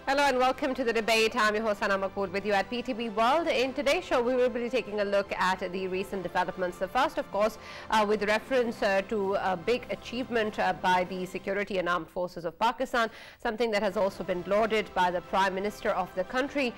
Hello and welcome to the debate. I'm your host Maqbool with you at PTV World. In today's show, we will be taking a look at the recent developments. The first, of course, with reference to a big achievement by the security and armed forces of Pakistan, something that has also been lauded by the Prime Minister of the country,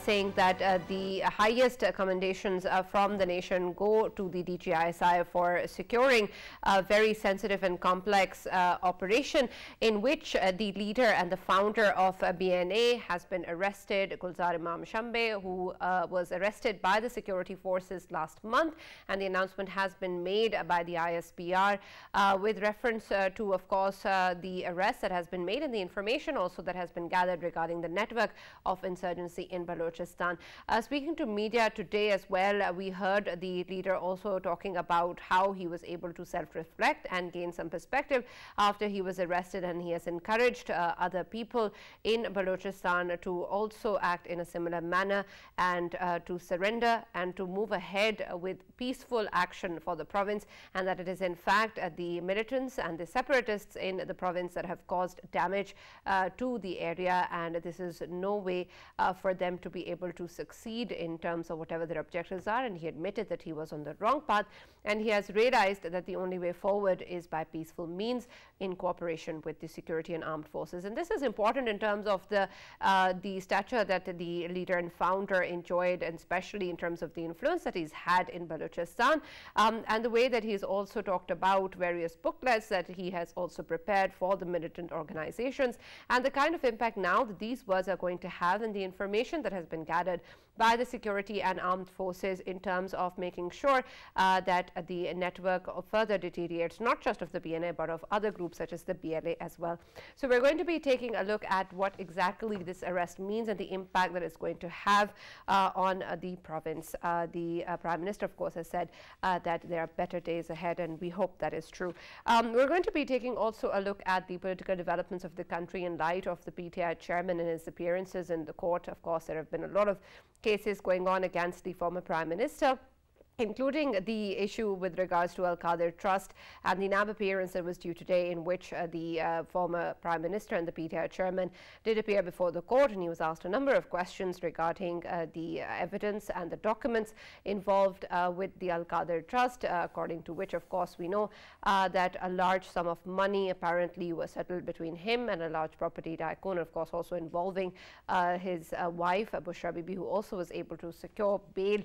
saying that the highest commendations from the nation go to the DGISI for securing a very sensitive and complex operation in which the leader and the founder of BNA has been arrested, Gulzar Shamba, who was arrested by the security forces last month, and the announcement has been made by the ISPR with reference to, of course, the arrest that has been made and the information also that has been gathered regarding the network of insurgency in Balochistan. Speaking to media today as well, we heard the leader also talking about how he was able to self-reflect and gain some perspective after he was arrested, and he has encouraged other people in Balochistan to also act in a similar manner and to surrender and to move ahead with peaceful action for the province, and that it is in fact the militants and the separatists in the province that have caused damage to the area, and this is no way for them to be able to succeed in terms of whatever their objectives are. And he admitted that he was on the wrong path, and he has realized that the only way forward is by peaceful means in cooperation with the security and armed forces. And this is important in terms of the stature that the leader and founder enjoyed, and especially in terms of the influence that he's had in Balochistan, and the way that he's also talked about various booklets that he has also prepared for the militant organizations, and the kind of impact now that these words are going to have, and the information that has been gathered by the security and armed forces in terms of making sure that the network further deteriorates, not just of the BNA but of other groups such as the BLA as well. So we're going to be taking a look at what exactly this arrest means and the impact that it's going to have on the province. The Prime Minister, of course, has said that there are better days ahead, and we hope that is true. We're going to be taking also a look at the political developments of the country in light of the PTI chairman and his appearances in the court. Of course, there have been a lot of cases going on against the former Prime Minister, including the issue with regards to Qadir Trust and the NAB appearance that was due today, in which the former Prime Minister and the PTI chairman did appear before the court, and he was asked a number of questions regarding the evidence and the documents involved with the Qadir Trust, according to which, of course, we know that a large sum of money apparently was settled between him and a large property tycoon, of course, also involving his wife, Bushra Bibi, who also was able to secure bail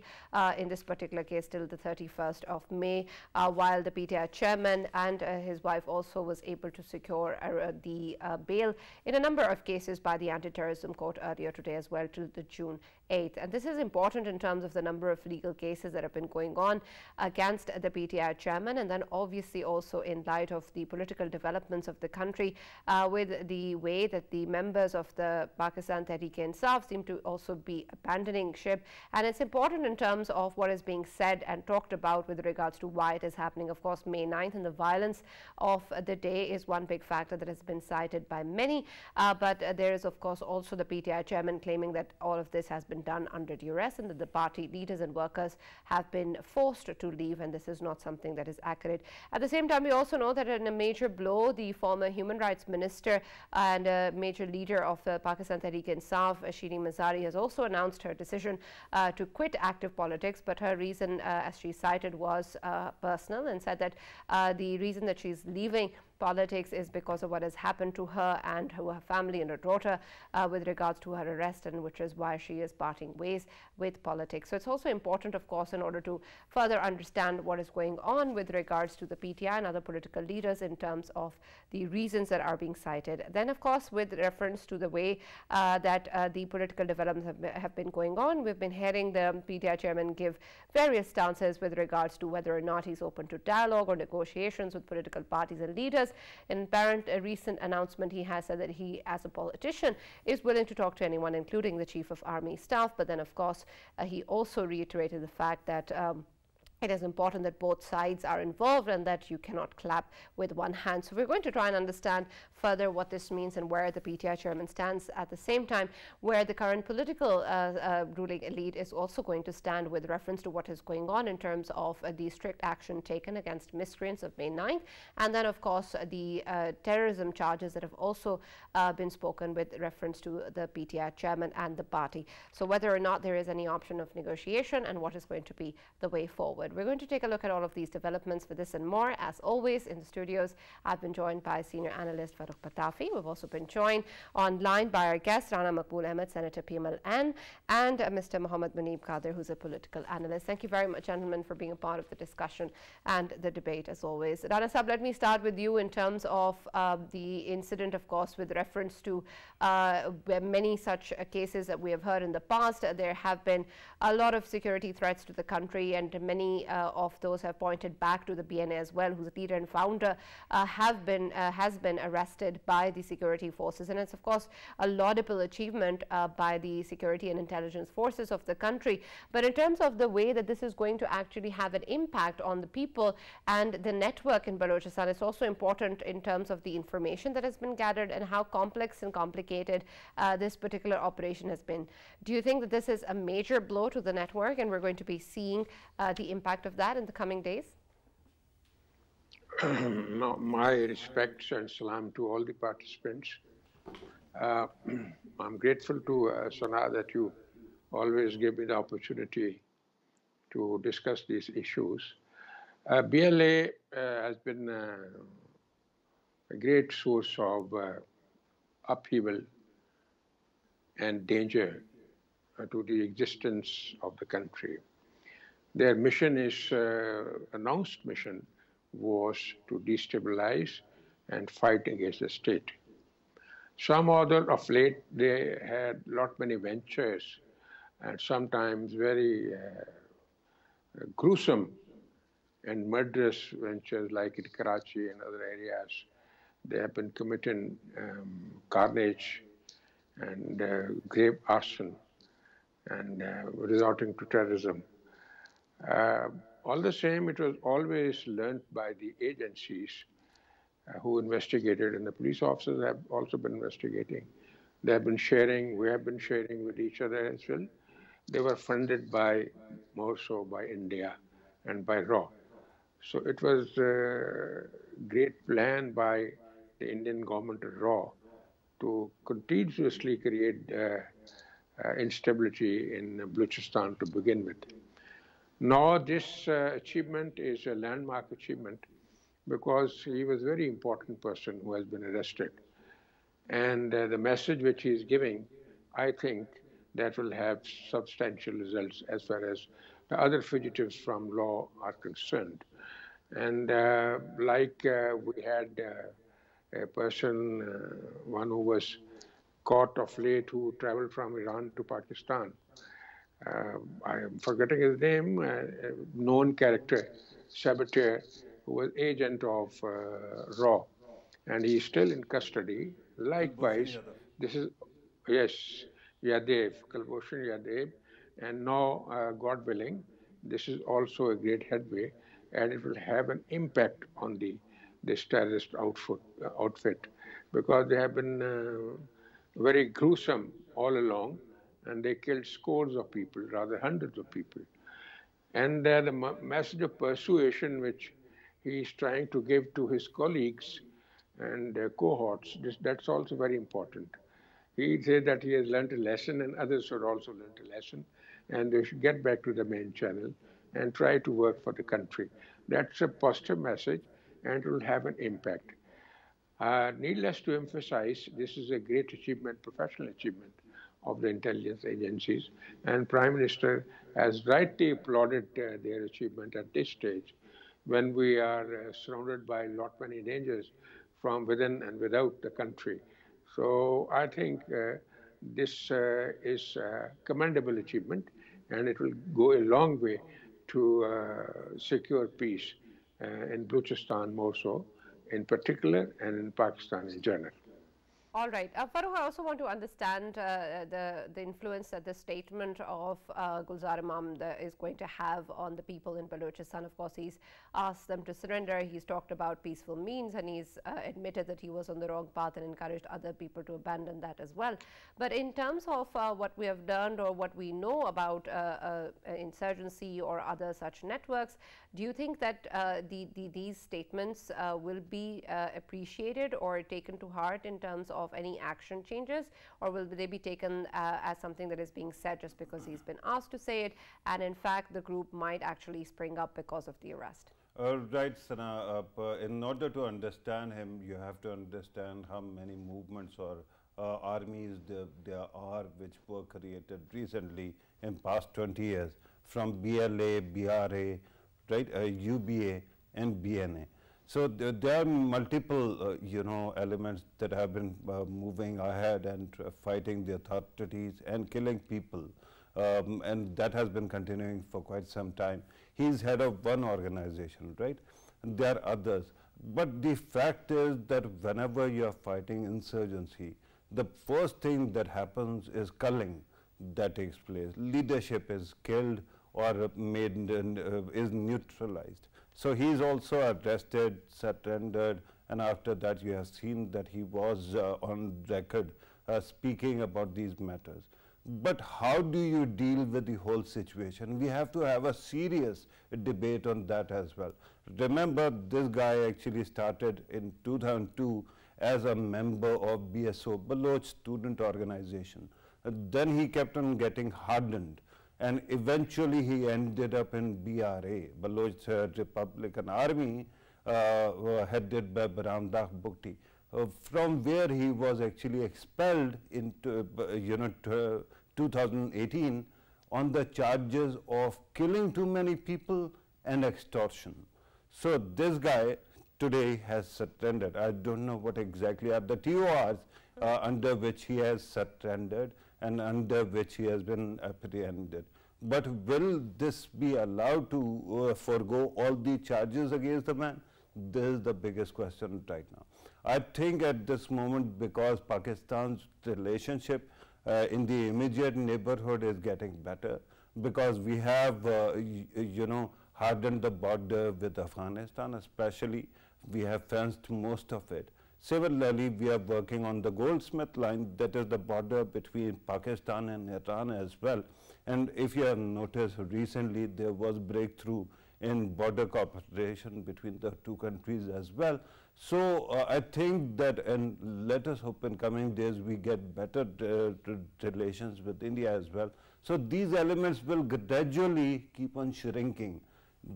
in this particular case till the 31st of May, while the PTI chairman and his wife also was able to secure the bail in a number of cases by the anti-terrorism court earlier today as well till the June 8th. And this is important in terms of the number of legal cases that have been going on against the PTI chairman, and then obviously also in light of the political developments of the country with the way that the members of the Pakistan Tehreek-e-Insaf seem to also be abandoning ship. And it's important in terms of what is being said and talked about with regards to why it is happening. Of course, May 9th and the violence of the day is one big factor that has been cited by many, but there is, of course, also the PTI chairman claiming that all of this has been done under duress and that the party leaders and workers have been forced to leave, and this is not something that is accurate. At the same time, we also know that in a major blow, the former human rights minister and a major leader of the Pakistan Tehreek-e-Insaf, Shireen Mazari, has also announced her decision to quit active politics, but her reason, as she cited, was personal, and said that the reason that she's leaving politics is because of what has happened to her and her family and her daughter with regards to her arrest, and which is why she is parting ways with politics. So it's also important, of course, in order to further understand what is going on with regards to the PTI and other political leaders in terms of the reasons that are being cited. Then, of course, with reference to the way that the political developments have been going on, we've been hearing the PTI chairman give various stances with regards to whether or not he's open to dialogue or negotiations with political parties and leaders. In a recent announcement, he has said that he, as a politician, is willing to talk to anyone, including the Chief of Army Staff. But then, of course, he also reiterated the fact that it is important that both sides are involved and that you cannot clap with one hand. So we're going to try and understand further what this means and where the PTI chairman stands, at the same time where the current political ruling elite is also going to stand with reference to what is going on in terms of the strict action taken against miscreants of May 9th, and then of course the terrorism charges that have also been spoken with reference to the PTI chairman and the party. So whether or not there is any option of negotiation and what is going to be the way forward. We're going to take a look at all of these developments. For this and more, as always, in the studios, I've been joined by senior analyst Farrukh Pitafi. We've also been joined online by our guests, Rana, Maqbool, Ahmed, Senator PML-N, and Mr. Muneeb, Qadir, who's a political analyst. Thank you very much, gentlemen, for being a part of the discussion and the debate, as always. Rana Sahab, let me start with you in terms of the incident, of course, with reference to many such cases that we have heard in the past. There have been a lot of security threats to the country, and many of those have pointed back to the BNA as well, whose leader and founder has been arrested by the security forces. And it's, of course, a laudable achievement by the security and intelligence forces of the country. But in terms of the way that this is going to actually have an impact on the people and the network in Balochistan, it's also important in terms of the information that has been gathered and how complex and complicated this particular operation has been. Do you think that this is a major blow to the network, and we're going to be seeing the impact of that in the coming days? No, my respects and salam to all the participants. I'm grateful to Sana that you always give me the opportunity to discuss these issues. BLA has been a great source of upheaval and danger to the existence of the country. Their mission is, announced mission was to destabilize and fight against the state. Some other of late, they had many ventures, and sometimes very gruesome and murderous ventures, like in Karachi and other areas. They have been committing carnage and grave arson and resorting to terrorism. All the same, it was always learned by the agencies who investigated, and the police officers have also been investigating. They have been sharing, we have been sharing with each other as well. They were funded by, more so by India and by RAW. So it was a great plan by the Indian government and RAW to continuously create instability in Balochistan to begin with. Now this achievement is a landmark achievement because he was a very important person who has been arrested. And the message which he is giving, I think that will have substantial results as far as the other fugitives from law are concerned. And we had a person, one who was caught of late, who traveled from Iran to Pakistan. I am forgetting his name, a known character, saboteur, who was agent of RAW, and he is still in custody. Likewise, this is, yes, Yadev, Kulbhushan Yadev, and now, God willing, this is also a great headway, and it will have an impact on this terrorist outfit, because they have been very gruesome all along, and they killed scores of people, rather hundreds of people. And the message of persuasion which he is trying to give to his colleagues and cohorts, that's also very important. He said that he has learned a lesson, and others should also learn a lesson, and they should get back to the main channel and try to work for the country. That's a positive message, and it will have an impact. Needless to emphasize, this is a great achievement, professional achievement of the intelligence agencies, and Prime Minister has rightly applauded their achievement at this stage, when we are surrounded by many dangers from within and without the country. So I think this is a commendable achievement, and it will go a long way to secure peace in Balochistan more so, in particular, and in Pakistan in general. All right. Farrukh, I also want to understand the influence that the statement of Gulzar is going to have on the people in Balochistan. Of course, he's asked them to surrender. He's talked about peaceful means, and he's admitted that he was on the wrong path and encouraged other people to abandon that as well. But in terms of what we have learned or what we know about insurgency or other such networks, do you think that these statements will be appreciated or taken to heart in terms of any action changes, or will they be taken as something that is being said just because he's been asked to say it, and in fact the group might actually spring up because of the arrest? Right, Sana. In order to understand him, you have to understand how many movements or armies there are which were created recently in past 20 years, from BLA, BRA, right, UBA and BNA. So there are multiple, elements that have been moving ahead and fighting the authorities and killing people, and that has been continuing for quite some time. He's head of one organization, right? And there are others. But the fact is that whenever you are fighting insurgency, the first thing that happens is culling that takes place. Leadership is killed or made is neutralized. So he is also arrested, surrendered, and after that you have seen that he was on record speaking about these matters. But how do you deal with the whole situation? We have to have a serious debate on that as well. Remember, this guy actually started in 2002 as a member of BSO, Baloch Student Organization. Then he kept on getting hardened, and eventually he ended up in BRA, Baloch Republican Army, headed by Baramdah Bukti, from where he was actually expelled in 2018 on the charges of killing too many people and extortion. So this guy today has surrendered. I don't know what exactly are the TORs under which he has surrendered and under which he has been apprehended. But will this be allowed to forego all the charges against the man? This is the biggest question right now. I think at this moment, because Pakistan's relationship in the immediate neighborhood is getting better, because we have, hardened the border with Afghanistan especially, we have fenced most of it. Similarly, we are working on the Goldsmith line, that is the border between Pakistan and Iran as well. And if you have noticed, recently there was breakthrough in border cooperation between the two countries as well. So I think that, and let us hope in coming days we get better relations with India as well. So these elements will gradually keep on shrinking.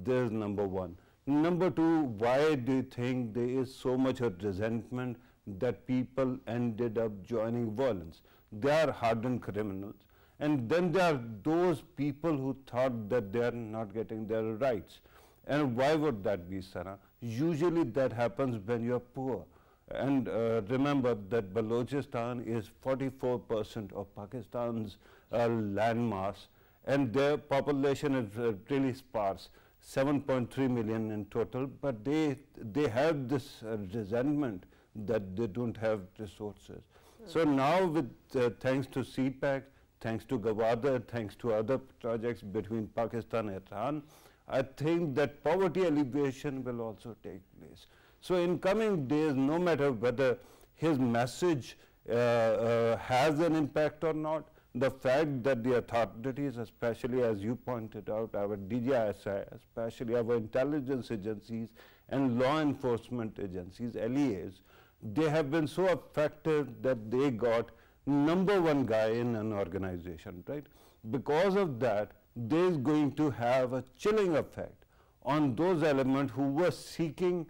This is number one. Number two, why do you think there is so much of resentment that people ended up joining violence? They are hardened criminals. And then there are those people who thought that they are not getting their rights. And why would that be, Sarah? Usually that happens when you are poor. And remember that Balochistan is 44% of Pakistan's land mass, and their population is really sparse, 7.3 million in total, but they have this resentment that they don't have resources. So now with thanks to CPAC, thanks to Gawada, thanks to other projects between Pakistan and Iran, I think that poverty alleviation will also take place. So in coming days, no matter whether his message has an impact or not, the fact that the authorities, especially as you pointed out, our DGISI, especially our intelligence agencies and law enforcement agencies, LEAs, they have been so effective that they got #1 guy in an organization, right? Because of that, there is going to have a chilling effect on those elements who were seeking,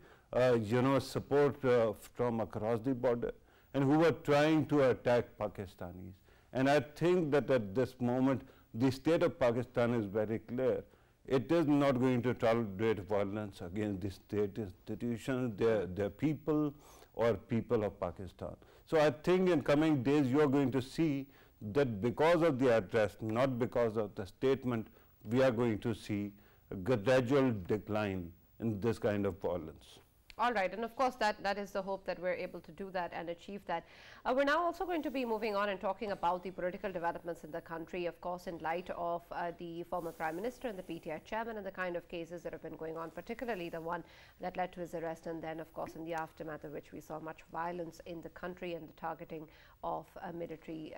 support from across the border and who were trying to attack Pakistanis. And I think that at this moment, the state of Pakistan is very clear. It is not going to tolerate violence against the state institutions, their people, or people of Pakistan. So I think in coming days, you are going to see that because of the arrest, not because of the statement, we are going to see a gradual decline in this kind of violence. All right, and of course that is the hope that we're able to do that and achieve that. We're now also going to be moving on and talking about the political developments in the country, of course, in light of the former Prime Minister and the PTI chairman and the kind of cases that have been going on, particularly the one that led to his arrest, and then, of course, in the aftermath of which we saw much violence in the country and the targeting of military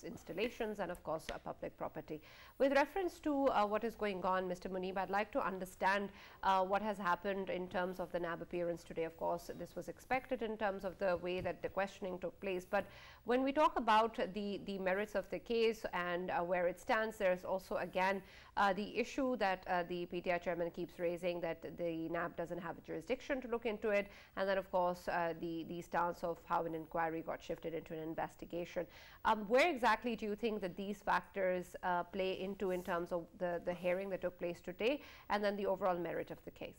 installations and, of course, public property. With reference to what is going on, Mr. Muneeb, I'd like to understand what has happened in terms of the NAB appearance today. Of course, this was expected in terms of the way that the questioning took place. But when we talk about the merits of the case and where it stands, there's also, again, the issue that the PTI chairman keeps raising, that the NAB doesn't have a jurisdiction to look into it. And then, of course, the stance of how an inquiry got shifted into an investigation. Where exactly do you think that these factors play into in terms of the hearing that took place today and then the overall merit of the case?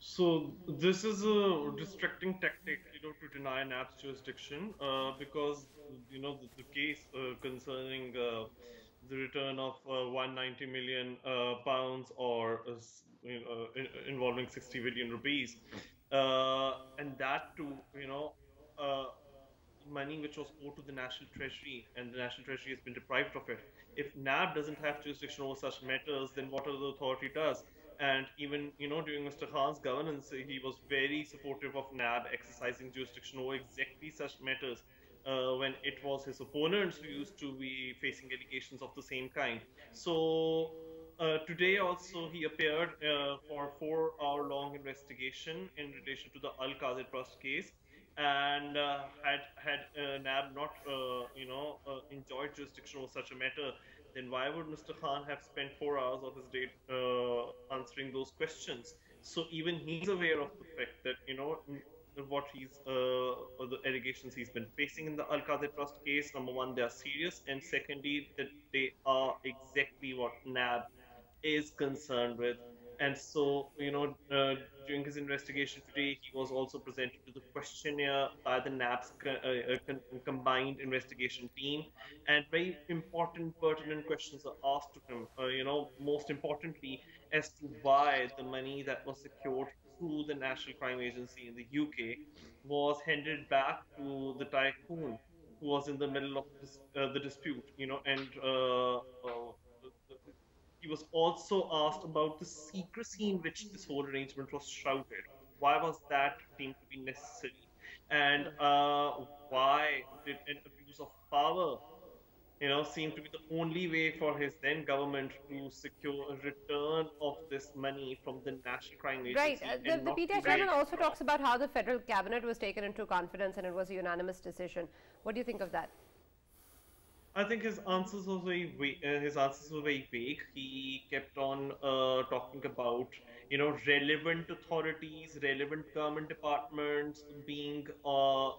So this is a distracting tactic, to deny NAB's jurisdiction, because the case concerning the return of 190 million pounds, or involving 60 billion rupees, and that too, money which was owed to the National Treasury, and the National Treasury has been deprived of it. If NAB doesn't have jurisdiction over such matters, then what other authority does? And even, during Mr. Khan's governance, he was very supportive of NAB exercising jurisdiction over exactly such matters, when it was his opponents who used to be facing allegations of the same kind. So today also he appeared for a 4-hour-long investigation in relation to the Al-Qadir Trust case. And had NAB not, enjoyed jurisdiction over such a matter, then why would Mr. Khan have spent 4 hours of his day answering those questions? So even he's aware of the fact that, what the allegations he's been facing in the Al-Qadir Trust case, number one, they are serious, and secondly, that they are exactly what NAB is concerned with. And so, during his investigation today, he was also presented to the questionnaire by the NAB's combined investigation team, and very important, pertinent questions are asked to him. Most importantly, as to why the money that was secured through the National Crime Agency in the UK was handed back to the tycoon who was in the middle of the dispute. And he was also asked about the secrecy in which this whole arrangement was shrouded. Why was that deemed to be necessary? And why did an abuse of power, seem to be the only way for his then government to secure a return of this money from the National Crime Agency? Right. The PTI chairman also talks about how the federal cabinet was taken into confidence and it was a unanimous decision. What do you think of that? I think his answers were very vague. He kept on talking about, relevant authorities, relevant government departments being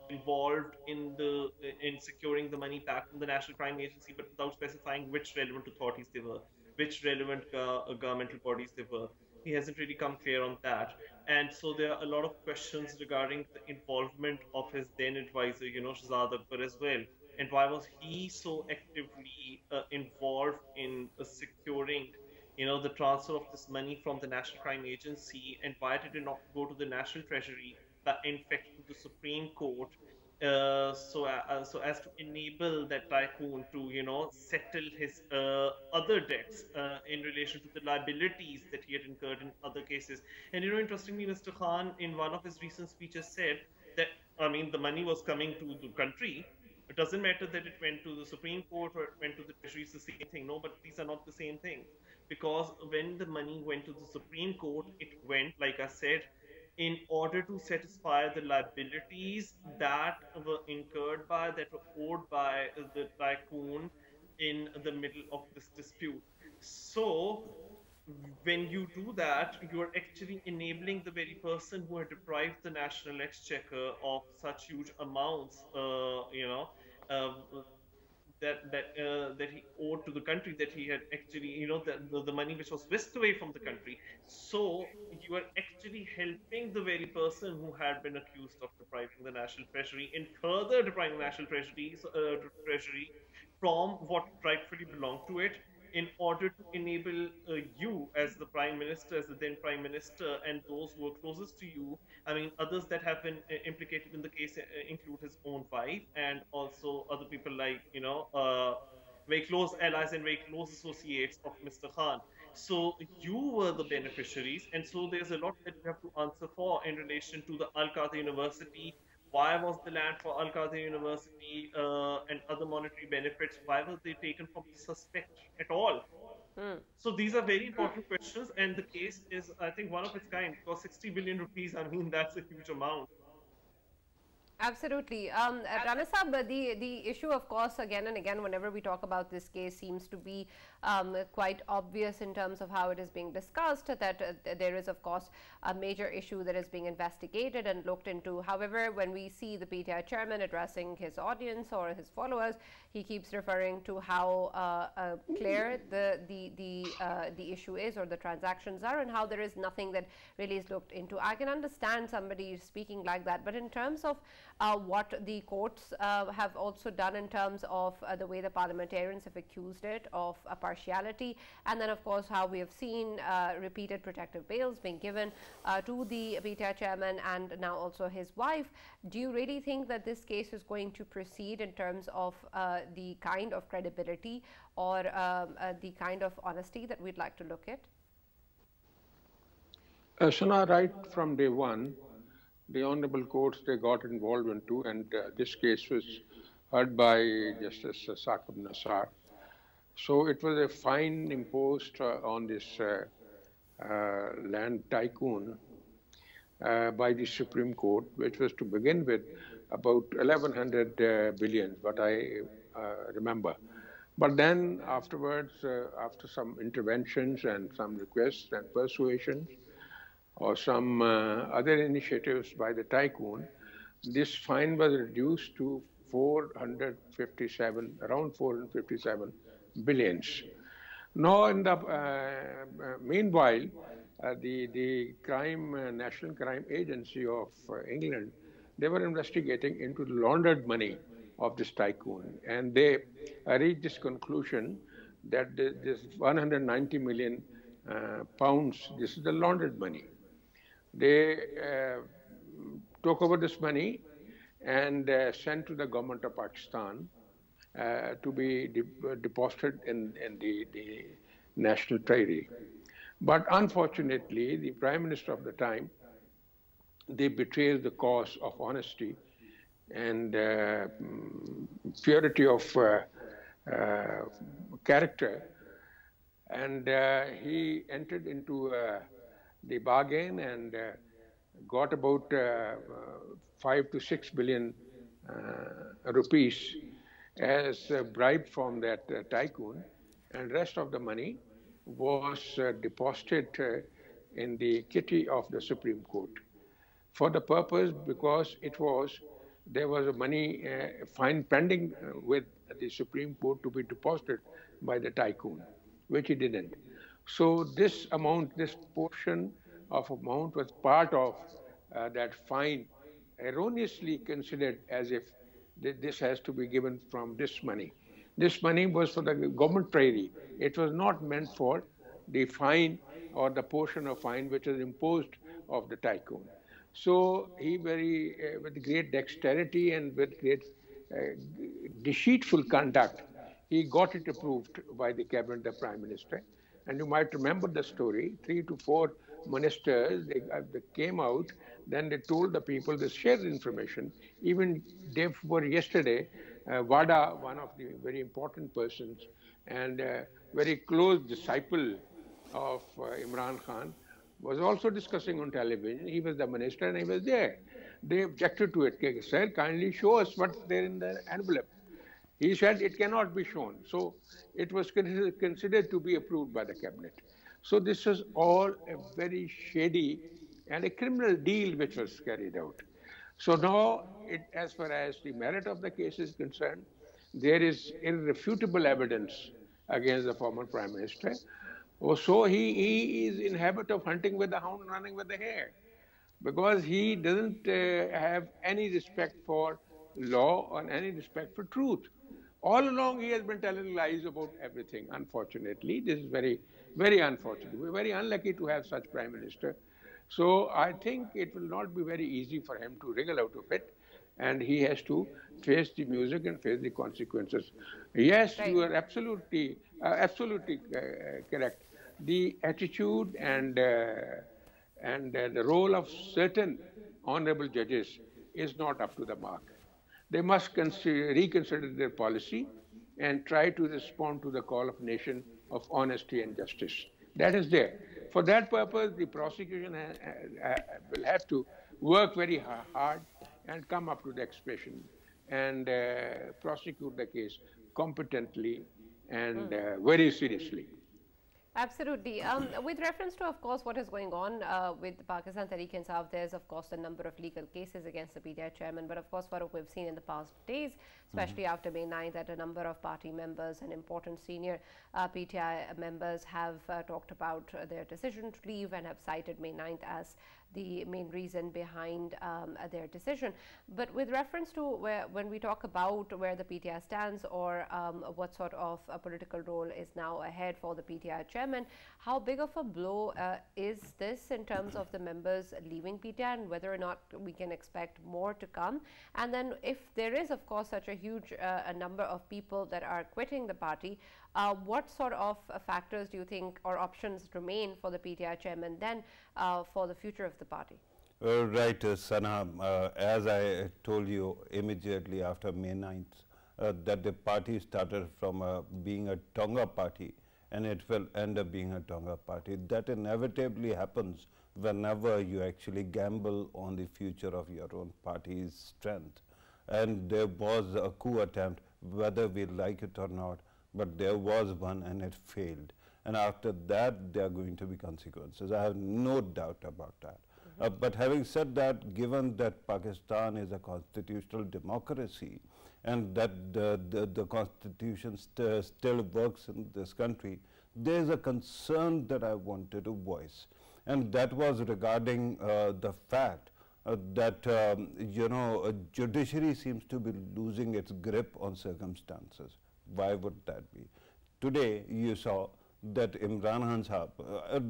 involved in securing the money back from the National Crime Agency, but without specifying which relevant authorities they were, which relevant governmental bodies they were. He hasn't really come clear on that. And so there are a lot of questions regarding the involvement of his then advisor, Shahzad Akbar as well. And why was he so actively involved in securing, the transfer of this money from the National Crime Agency? And why did it not go to the National Treasury, but in fact to the Supreme Court, so as to enable that tycoon to, settle his other debts in relation to the liabilities that he had incurred in other cases? And, interestingly, Mr. Khan, in one of his recent speeches, said that, the money was coming to the country. It doesn't matter that it went to the Supreme Court or it went to the Treasury, it's the same thing. No, but these are not the same things. Because when the money went to the Supreme Court, it went, like I said, in order to satisfy the liabilities that were incurred by, that were owed by the tycoon in the middle of this dispute. So, when you do that, you are actually enabling the very person who had deprived the national exchequer of such huge amounts, that he owed to the country, that he had actually, the money which was whisked away from the country. So you are actually helping the very person who had been accused of depriving the National Treasury, and further depriving the National Treasury from what rightfully belonged to it. in order to enable you as the prime minister, as the then prime minister, and those who are closest to you. I mean, others that have been implicated in the case include his own wife and also other people like, very close allies and very close associates of Mr. Khan. So you were the beneficiaries, and so there's a lot that you have to answer for in relation to the Al Qaeda University. Why was the land for Al Qaeda University and other monetary benefits? Why were they taken from the suspect at all? So these are very important questions, and the case is, I think, one of its kind because 60 billion rupees. I mean, that's a huge amount. Absolutely. Rana Sahab, the issue, of course, again and again, whenever we talk about this case, seems to be quite obvious in terms of how it is being discussed, that there is, of course, a major issue that is being investigated and looked into. However, when we see the PTI chairman addressing his audience or his followers, he keeps referring to how clear the issue is, or the transactions are, and how there is nothing that really is looked into. I can understand somebody speaking like that, but in terms of what the courts have also done in terms of the way the parliamentarians have accused it of partiality, and then of course how we have seen repeated protective bails being given to the PTI chairman and now also his wife, do you really think that this case is going to proceed in terms of the kind of credibility or the kind of honesty that we'd like to look at? Sana, right from day one, the honorable courts, they got involved into, and this case was heard by Justice Saqib Nassar. So it was a fine imposed on this land tycoon by the Supreme Court, which was to begin with about 1,100 billion, what I remember. But then afterwards, after some interventions and some requests and persuasions, or some other initiatives by the tycoon, this fine was reduced to around 457 billions. Now, in the meanwhile, the National Crime Agency of England, they were investigating into the laundered money of this tycoon, and they reached this conclusion that this 190 million pounds, this is the laundered money. They took over this money and sent to the government of Pakistan to be deposited in the National Treasury. But unfortunately, the Prime Minister of the time, they betrayed the cause of honesty and purity of character, and he entered into the bargain and got about 5 to 6 billion rupees as a bribe from that tycoon, and rest of the money was deposited in the kitty of the Supreme Court for the purpose, because there was a money fine pending with the Supreme Court to be deposited by the tycoon, which he didn't. So this amount, this portion of amount was part of that fine, erroneously considered as if this has to be given from this money. This money was for the government treasury. It was not meant for the fine or the portion of fine which was imposed of the tycoon. So he with great dexterity and with great deceitful conduct, he got it approved by the cabinet, the Prime Minister. And you might remember the story, 3 to 4 ministers, they came out, then they told the people, they shared information. Even day before yesterday, Wada, one of the very important persons and very close disciple of Imran Khan, was also discussing on television. He was the minister and he was there. They objected to it. Sir, kindly show us what's there in the envelope. He said it cannot be shown. So it was considered to be approved by the cabinet. So this was all a very shady and a criminal deal which was carried out. So now, as far as the merit of the case is concerned, there is irrefutable evidence against the former Prime Minister. So he is in habit of hunting with the hound, running with the hare, because he doesn't have any respect for law or any respect for truth. All along, he has been telling lies about everything. Unfortunately, this is very, very unfortunate. We're very unlucky to have such prime minister. So I think it will not be very easy for him to wriggle out of it, and he has to face the music and face the consequences. Yes, Right. you are absolutely correct. The attitude and the role of certain honorable judges is not up to the mark. They must reconsider their policy and try to respond to the call of nation of honesty and justice. That is there. For that purpose, the prosecution will have to work very hard and come up to the expression and prosecute the case competently and very seriously. Absolutely. With reference to, of course, what is going on with the Pakistan Tehreek-e-Insaf, there's, of course, a number of legal cases against the PTI chairman. But, of course, Farrukh, we've seen in the past days, especially after May 9th, that a number of party members and important senior PTI members have talked about their decision to leave and have cited May 9th as the main reason behind their decision. But with reference to when we talk about where the PTI stands or what sort of a political role is now ahead for the PTI chairman, how big of a blow is this in terms of the members leaving PTI and whether or not we can expect more to come? And then if there is, of course, such a huge a number of people that are quitting the party, what sort of factors do you think or options remain for the PTI chairman then for the future of the party? Right, Sana, as I told you immediately after May 9th, that the party started from being a Tonga party and it will end up being a Tonga party. That inevitably happens whenever you actually gamble on the future of your own party's strength. And there was a coup attempt, whether we like it or not, but there was one and it failed. And after that, there are going to be consequences. I have no doubt about that. But having said that, given that Pakistan is a constitutional democracy and that the constitution still works in this country, there is a concern that I wanted to voice. And that was regarding the fact that, you know, judiciary seems to be losing its grip on circumstances. Why would that be? Today, you saw that Imran Khan,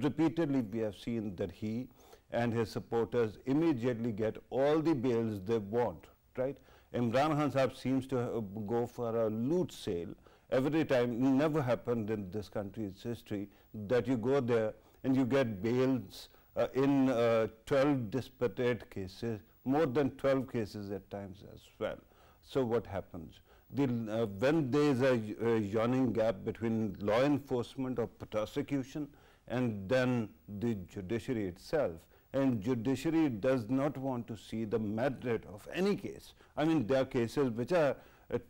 repeatedly we have seen that he and his supporters immediately get all the bails they want, right? Imran Khan seems to go for a loot sale every time. Never happened in this country's history that you go there and you get bails in 12 disparate cases, more than 12 cases at times as well. So what happens? When there is a yawning gap between law enforcement or prosecution and then the judiciary itself, and judiciary does not want to see the merit of any case. I mean, there are cases which are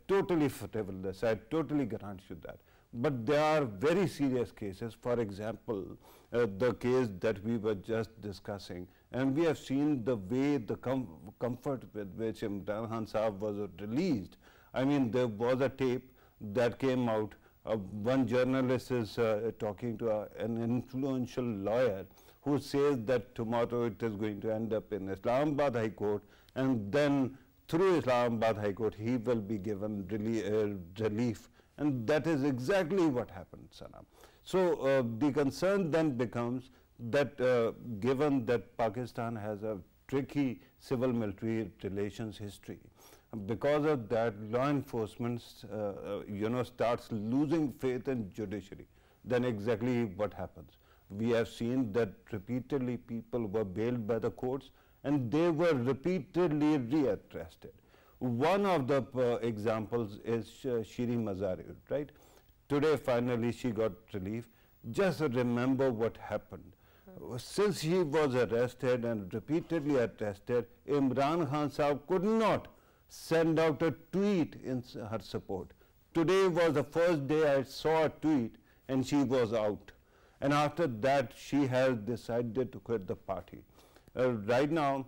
totally frivolous, I totally grant you that. But there are very serious cases, for example, the case that we were just discussing, and we have seen the way, the comfort with which Imran Khan Sahab was released. I mean, there was a tape that came out. One journalist is talking to an influential lawyer who says that tomorrow it is going to end up in Islamabad High Court, and then through Islamabad High Court he will be given relief. And that is exactly what happened, Sana. So the concern then becomes that given that Pakistan has a tricky civil-military relations history, because of that, law enforcement, you know, starts losing faith in judiciary. Then exactly what happens? We have seen that repeatedly people were bailed by the courts and they were repeatedly rearrested. One of the examples is Shiri Mazari, right? Today, finally, she got relief. Just remember what happened. Since she was arrested and repeatedly arrested, Imran Khan Sahab could not send out a tweet in her support. Today was the first day I saw a tweet and she was out. And after that, she has decided to quit the party. Right now,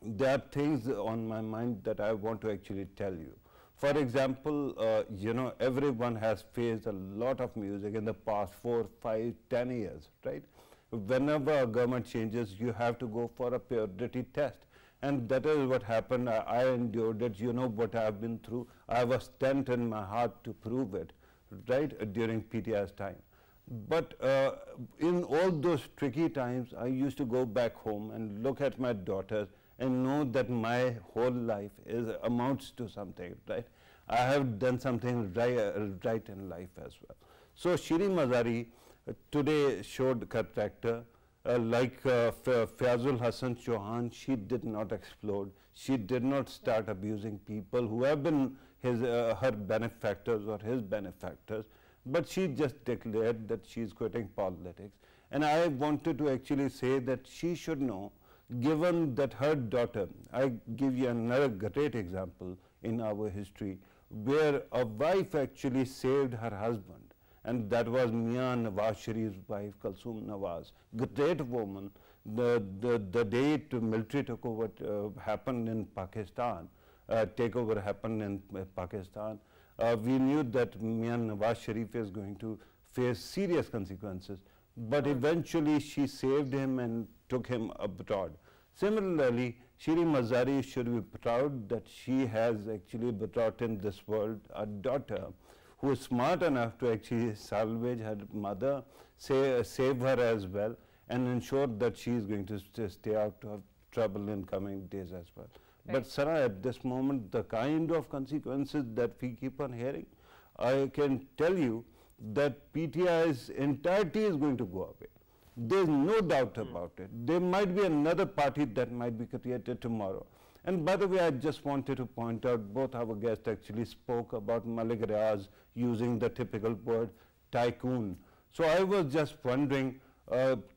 there are things on my mind that I want to actually tell you. For example, you know, everyone has faced a lot of music in the past 4, 5, 10 years, right? Whenever a government changes, you have to go for a purity test. And that is what happened. I endured it. You know what I've been through. I have a stent in my heart to prove it, right, during PTI's time. But in all those tricky times, I used to go back home and look at my daughters and know that my whole life amounts to something, right? I have done something right in life as well. So Shiri Mazari today showed character. Like Fazul Hassan Chauhan, she did not explode. She did not start abusing people who have been her benefactors or his benefactors, but she just declared that she is quitting politics. And I wanted to actually say that she should know, given that her daughter, I give you another great example in our history, where a wife actually saved her husband, and that was Mian Nawaz Sharif's wife, Kulsum Nawaz, great woman. The day military takeover happened in Pakistan, takeover happened in Pakistan, we knew that Mian Nawaz Sharif is going to face serious consequences, but eventually she saved him and took him abroad. Similarly, Shiri Mazari should be proud that she has actually brought in this world a daughter who is smart enough to actually salvage her mother, save her as well, and ensure that she is going to stay out of trouble in coming days as well. Right. But Sarah, at this moment, the kind of consequences that we keep on hearing, I can tell you that PTI's entirety is going to go away. There's no doubt about it. There might be another party that might be created tomorrow. And by the way, I just wanted to point out, both our guests actually spoke about Malik Riaz using the typical word tycoon. So I was just wondering,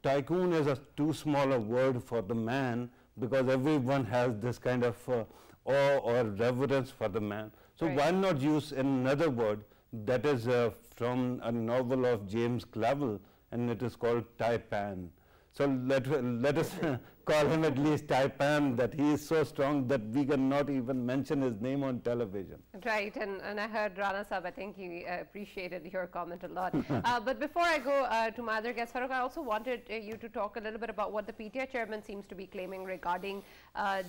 tycoon is too small a word for the man, because everyone has this kind of awe or reverence for the man. So why not use another word that is from a novel of James Clavell, and it is called Taipan. So let us call him at least Taipan, that he is so strong that we cannot even mention his name on television. Right, and I heard Rana Sahab, I think he appreciated your comment a lot. But before I go to my other guest, Farrukh, I also wanted you to talk a little bit about what the PTI chairman seems to be claiming regarding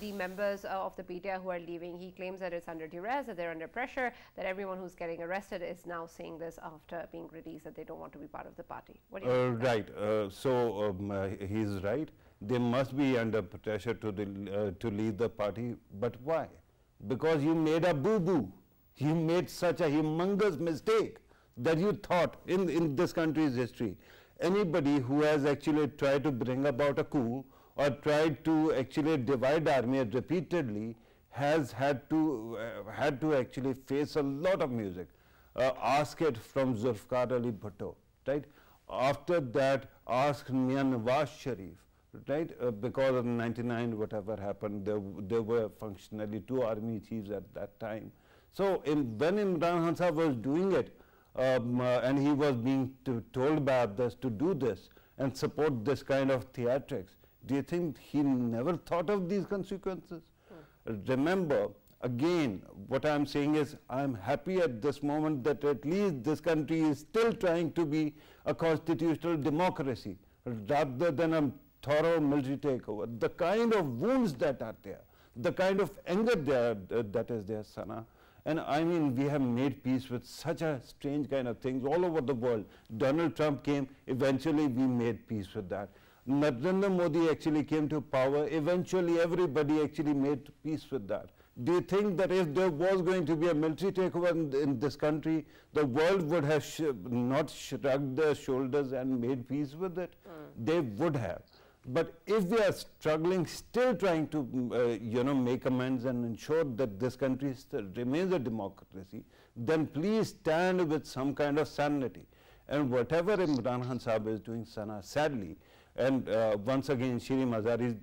the members of the PTI who are leaving. He claims that it's under duress, that they're under pressure, that everyone who's getting arrested is now saying this after being released, that they don't want to be part of the party. What do you think? Right, he's right. They must be under pressure to leave the party, but why? Because you made a boo-boo. You made such a humongous mistake that you thought in this country's history. Anybody who has actually tried to bring about a coup or tried to actually divide army repeatedly has had to actually face a lot of music. Ask it from Zulfikar Ali Bhutto, right? After that, ask Mian Nawaz Sharif, right? Because of 99, whatever happened, there were functionally 2 army chiefs at that time. So when Imran Khan Sahab was doing it, and he was being told by others to do this and support this kind of theatrics, do you think he never thought of these consequences? Remember, again, what I'm saying is, I'm happy at this moment that at least this country is still trying to be a constitutional democracy rather than a thorough military takeover. The kind of wounds that are there, the kind of anger that is there, Sana. And I mean, we have made peace with such a strange kind of things all over the world. Donald Trump came, eventually we made peace with that. Narendra Modi actually came to power, eventually everybody actually made peace with that. Do you think that if there was going to be a military takeover in this country, the world would have not shrugged their shoulders and made peace with it? They would have. But if we are struggling, still trying to make amends and ensure that this country still remains a democracy, then please stand with some kind of sanity. And whatever Imran Khan Sahab is doing, Sana, sadly, and once again, Shiri Mazari's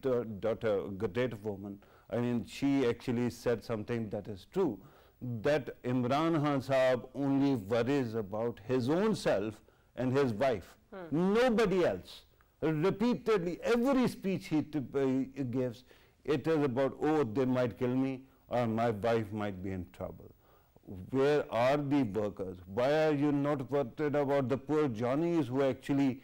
daughter, a great woman, I mean, she actually said something that is true, that Imran Khan Sahab only worries about his own self and his wife, nobody else. Repeatedly, every speech he gives, it is about, oh, they might kill me or my wife might be in trouble. Where are the workers? Why are you not worried about the poor Johnnies who actually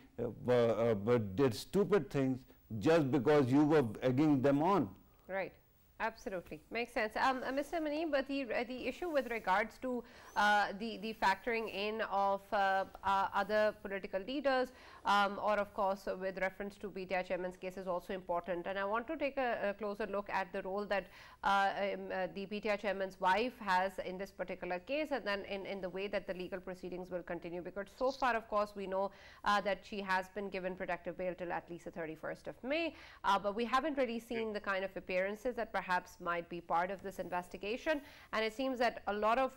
did stupid things just because you were egging them on? Right. Absolutely, makes sense. Mr. Muneeb, but the issue with regards to the factoring in of other political leaders, or of course with reference to PTI chairman's case, is also important. And I want to take a closer look at the role that the PTI chairman's wife has in this particular case, and then in the way that the legal proceedings will continue. Because so far, of course, we know that she has been given protective bail till at least the 31st of May, but we haven't really seen the kind of appearances that perhaps might be part of this investigation, and it seems that a lot of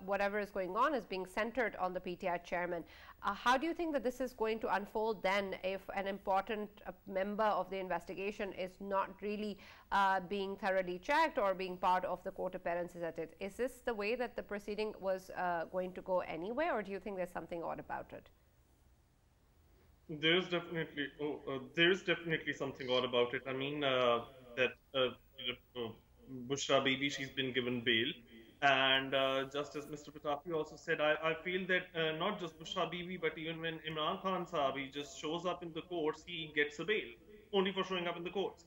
whatever is going on is being centered on the PTI chairman. How do you think that this is going to unfold then, if an important member of the investigation is not really being thoroughly checked or being part of the court appearances at it? Is this the way that the proceeding was going to go anyway, or do you think there's something odd about it? There's definitely something odd about it. I mean, that Bushra Bibi, she's been given bail, and just as Mr. Pitafi also said, I feel that not just Bushra Bibi, but even when Imran Khan Saab, he just shows up in the courts, he gets a bail only for showing up in the courts,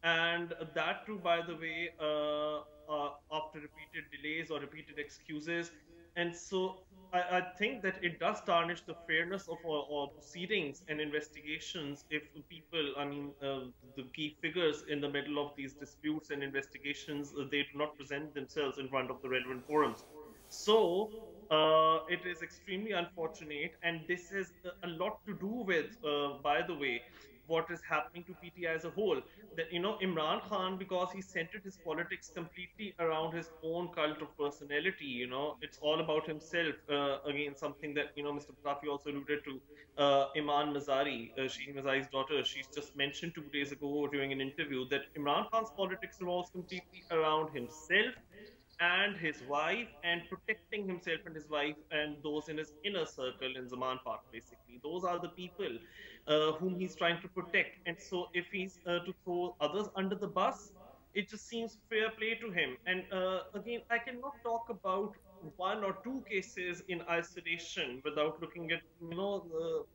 and that too, by the way, after repeated delays or repeated excuses. And so I think that it does tarnish the fairness of all proceedings and investigations if people, I mean, the key figures in the middle of these disputes and investigations, they do not present themselves in front of the relevant forums. So it is extremely unfortunate, and this has a lot to do with, by the way, what is happening to PTI as a whole. That, you know, Imran Khan, because he centered his politics completely around his own cult of personality, you know, it's all about himself. Again, something that, you know, Mr. Pitafi also alluded to, Iman Mazari, Sheen Mazari's daughter, she's just mentioned 2 days ago during an interview that Imran Khan's politics revolves completely around himself and his wife, and protecting himself and his wife and those in his inner circle in Zaman Park, basically. Those are the people whom he's trying to protect. And so if he's to throw others under the bus, it just seems fair play to him. And again, I cannot talk about one or two cases in isolation without looking at, you know,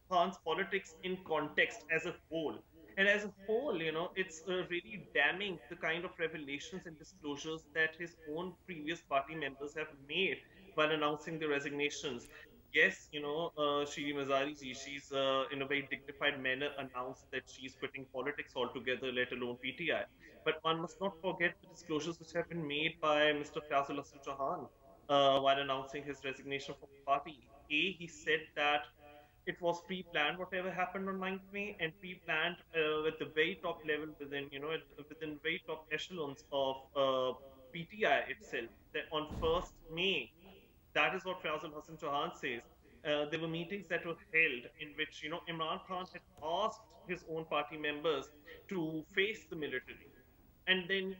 Khan's politics in context as a whole. And as a whole, you know, it's really damning the kind of revelations and disclosures that his own previous party members have made while announcing their resignations. Yes, you know, Shiri Mazari, she's in a very dignified manner announced that she's quitting politics altogether, let alone PTI. But one must not forget the disclosures which have been made by Mr. Fazul Hassan Chauhan while announcing his resignation from the party. He said that it was pre-planned, whatever happened on 9th May, and pre-planned at the very top level within, you know, within very top echelons of PTI itself, that on 1st May, that is what Fazul Hassan Chauhan says. There were meetings that were held in which, you know, Imran Khan had asked his own party members to face the military. And then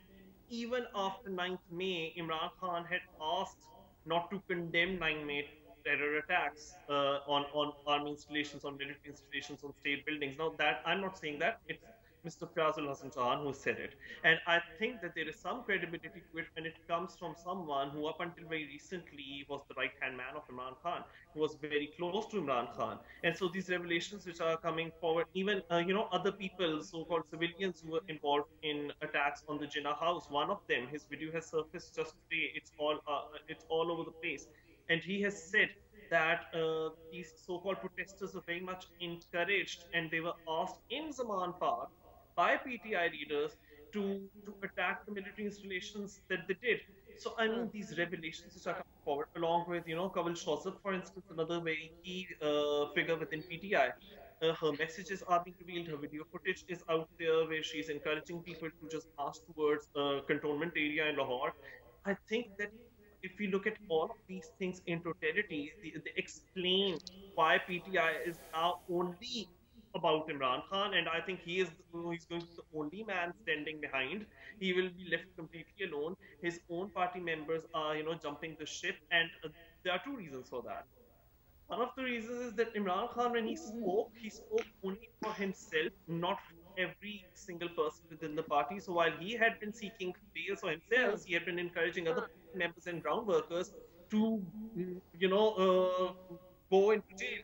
even after 9th May, Imran Khan had asked not to condemn 9th May terror attacks on army installations, on military installations, on state buildings. Now, that I'm not saying that, it's Mr. Fazul Hassan Chauhan who said it. And I think that there is some credibility to it when it comes from someone who up until very recently was the right-hand man of Imran Khan, who was very close to Imran Khan. And so these revelations which are coming forward, even, you know, other people, so-called civilians who were involved in attacks on the Jinnah house, one of them, his video has surfaced just today, it's all over the place. And he has said that these so-called protesters were very much encouraged, and they were asked in Zaman Park by PTI leaders to attack the military installations that they did. So, I mean, these revelations which are coming forward, along with, you know, Kawal Shosab, for instance, another very key figure within PTI. Her messages are being revealed, her video footage is out there where she's encouraging people to just march towards a cantonment area in Lahore. I think that if we look at all of these things in totality, they explain why PTI is now only about Imran Khan, and I think he's going to be the only man standing behind. He will be left completely alone. His own party members are, you know, jumping the ship, and there are two reasons for that. One of the reasons is that Imran Khan, when he spoke only for himself, not for every single person within the party. So while he had been seeking bail for himself, he had been encouraging other members and ground workers to, you know, go into jail.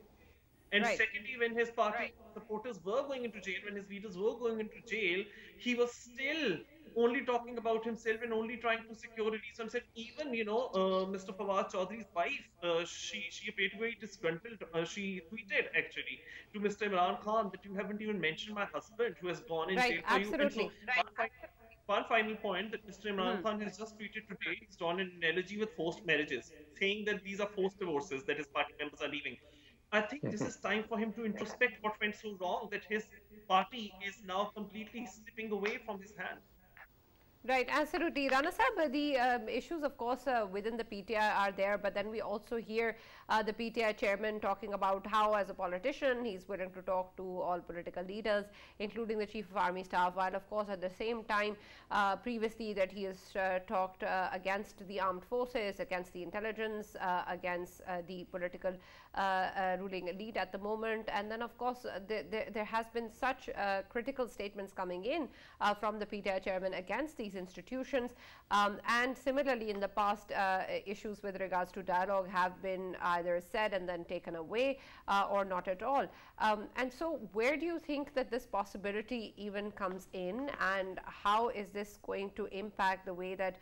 And secondly, when his party supporters were going into jail, when his leaders were going into jail, he was still only talking about himself and only trying to secure release himself. Even, Mr. Fawaz Chaudhry's wife, she appeared to be very disgruntled. She tweeted actually to Mr. Imran Khan that you haven't even mentioned my husband who has gone in Right, jail for you. And so absolutely. one final point that Mr. Imran Khan has just tweeted today, he's drawn an analogy with forced marriages, saying that these are forced divorces that his party members are leaving. I think this is time for him to introspect what went so wrong that his party is now completely slipping away from his hand. Right, absolutely. Rana Sahib, the issues, of course, within the PTI are there, but then we also hear the PTI chairman talking about how, as a politician, he's willing to talk to all political leaders, including the Chief of Army Staff, while, of course, at the same time, previously that he has talked against the armed forces, against the intelligence, against the political ruling elite at the moment. And then, of course, there has been such critical statements coming in from the PTI chairman against these institutions, and similarly in the past issues with regards to dialogue have been either said and then taken away or not at all. And so where do you think that this possibility even comes in, and how is this going to impact the way that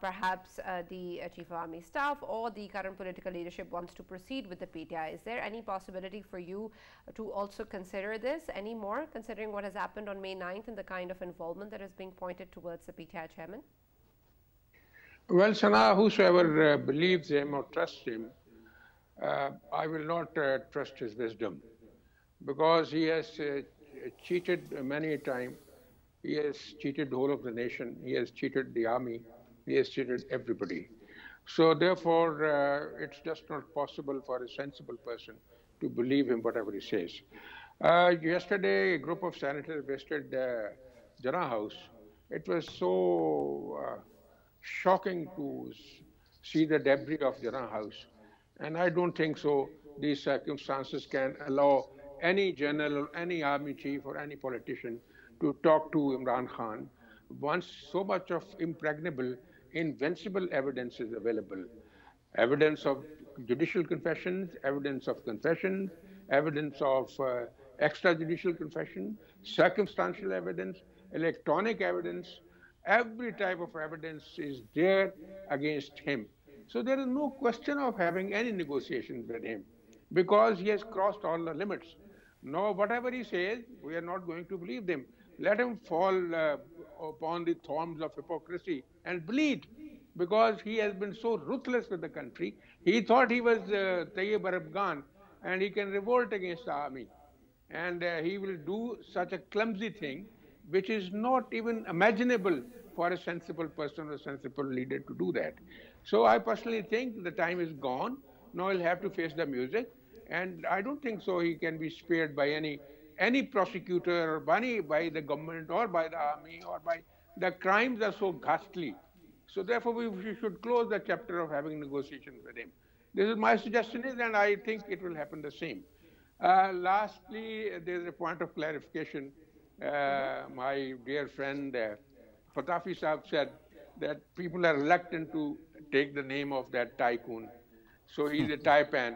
perhaps the Chief of Army Staff or the current political leadership wants to proceed with the PTI? Is there any possibility for you to also consider this anymore, considering what has happened on May 9th and the kind of involvement that is being pointed towards the PTI chairman? Well, Sana, whosoever believes him or trusts him, I will not trust his wisdom, because he has cheated many a time. He has cheated the whole of the nation. He has cheated the army. He has cheated everybody. So therefore, it's just not possible for a sensible person to believe him whatever he says. Yesterday, a group of senators visited Jannah House. It was so shocking to see the debris of Jannah House. And I don't think so these circumstances can allow any general, any army chief or any politician to talk to Imran Khan once so much of impregnable, invincible evidence is available. Evidence of judicial confessions, evidence of confessions, evidence of extrajudicial confession, circumstantial evidence, electronic evidence. Every type of evidence is there against him. So there is no question of having any negotiations with him, because he has crossed all the limits. No, whatever he says, we are not going to believe them. Let him fall upon the thorns of hypocrisy and bleed, because he has been so ruthless with the country. He thought he was Tayyib Arab and he can revolt against the army. And he will do such a clumsy thing, which is not even imaginable for a sensible person or a sensible leader to do that. So I personally think the time is gone. Now he'll have to face the music. And I don't think so he can be spared by any prosecutor or by the government or by the army or by the crimes are so ghastly. So therefore we should close the chapter of having negotiations with him. This is my suggestion is, and I think it will happen the same. Lastly, there is a point of clarification. My dear friend Pitafi Sahib said that people are reluctant to take the name of that tycoon. So he's a taipan.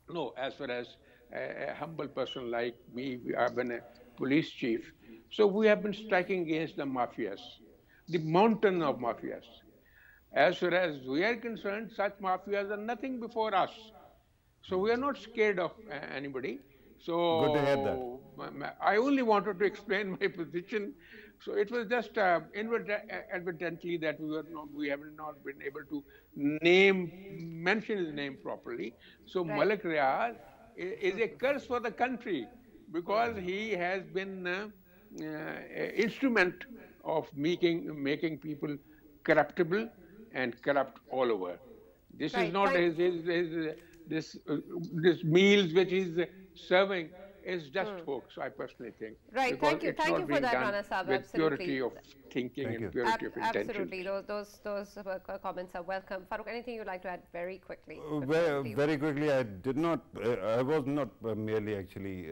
No, as far as a humble person like me, I've been a police chief. So we have been striking against the mafias, the mountain of mafias. As far as we are concerned, such mafias are nothing before us. So we are not scared of anybody. So good to hear that. I only wanted to explain my position. So it was just inadvertently that we have not been able to mention his name properly. So right. Malik Riaz is a curse for the country, because he has been an instrument of making people corruptible and corrupt all over. This right. is not this meals which he's serving is just hoax, I personally think. Right, thank you for that, Rana Sahib. With purity of thinking and purity of intention. Absolutely, those comments are welcome. Farrukh, anything you'd like to add very quickly? Very quickly, I was not merely actually,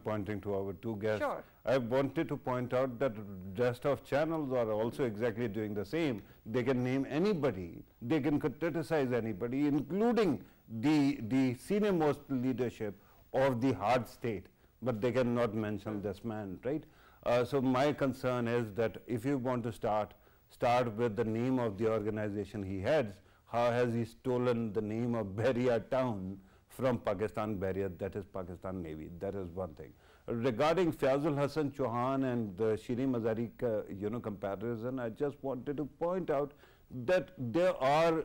pointing to our two guests. Sure. I wanted to point out that rest of channels are also exactly doing the same. They can name anybody, they can criticize anybody, including the senior most leadership of the hard state, but they cannot mention this man, right? So my concern is that if you want to start with the name of the organization he heads. How has he stolen the name of Bahria town from Pakistan Bahria, that is Pakistan Navy? That is one thing. Regarding Fazil Hassan Chauhan and the Shiri Mazari comparison, I just wanted to point out that there are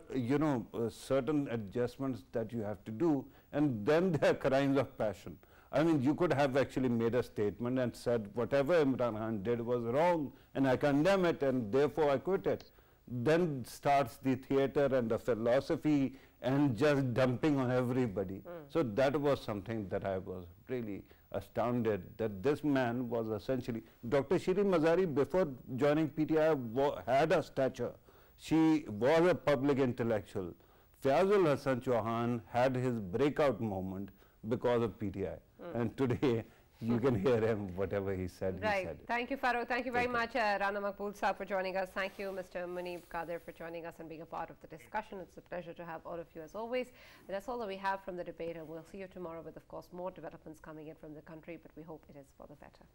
certain adjustments that you have to do, and then there are crimes of passion. I mean, you could have actually made a statement and said whatever Imran Khan did was wrong and I condemn it and therefore I quit it. Then starts the theater and the philosophy and just dumping on everybody. So that was something that I was really astounded, that this man was essentially, Dr. Shiri Mazari before joining PTI had a stature. She was a public intellectual. Fazil Hassan Chauhan had his breakout moment because of PTI. And today, you can hear him, whatever he said, right. He said. Thank you, Farrukh. Thank you very much, Rana Maqbool Saab, for joining us. Thank you, Mr. Muneeb, Qadir, for joining us and being a part of the discussion. It's a pleasure to have all of you as always. That's all that we have from the debate, and we'll see you tomorrow with, of course, more developments coming in from the country, but we hope it is for the better.